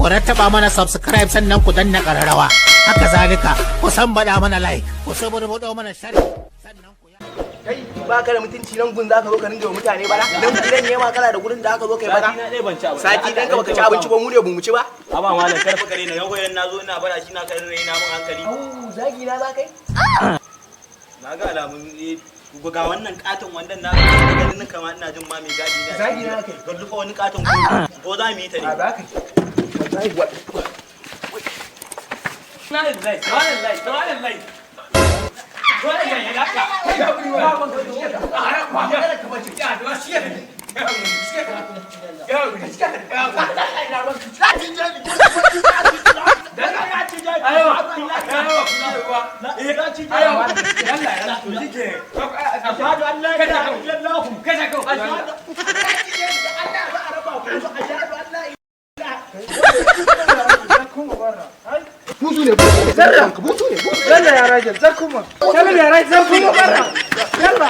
ku rattaba mana subscribe sannan ku danna kararrawa. Haka zalika ku san bada mana like, ku saburbudo mana share sannan ku kai ba ka da mutunci nan gun zaka zo ka ringa wa mutane bara dan gidan ne ma kana da gurin da aka zo kai bara sati dan ka baka ci abinci ba mu ne mu ci ba amma malam karfa kare na yau na zo ina bara shi na kai raina mun hankali zagi na za kai na ga alamun ga wannan katon wandan na ga ganin kamar ina jin ma mai gadi na zagi na kai ga duka wani katon ko za mu yi ta ne a ba kai wallahi wallahi butu ne butu ne yalla ya rajin zakuma yalla ya rajin zakuma yalla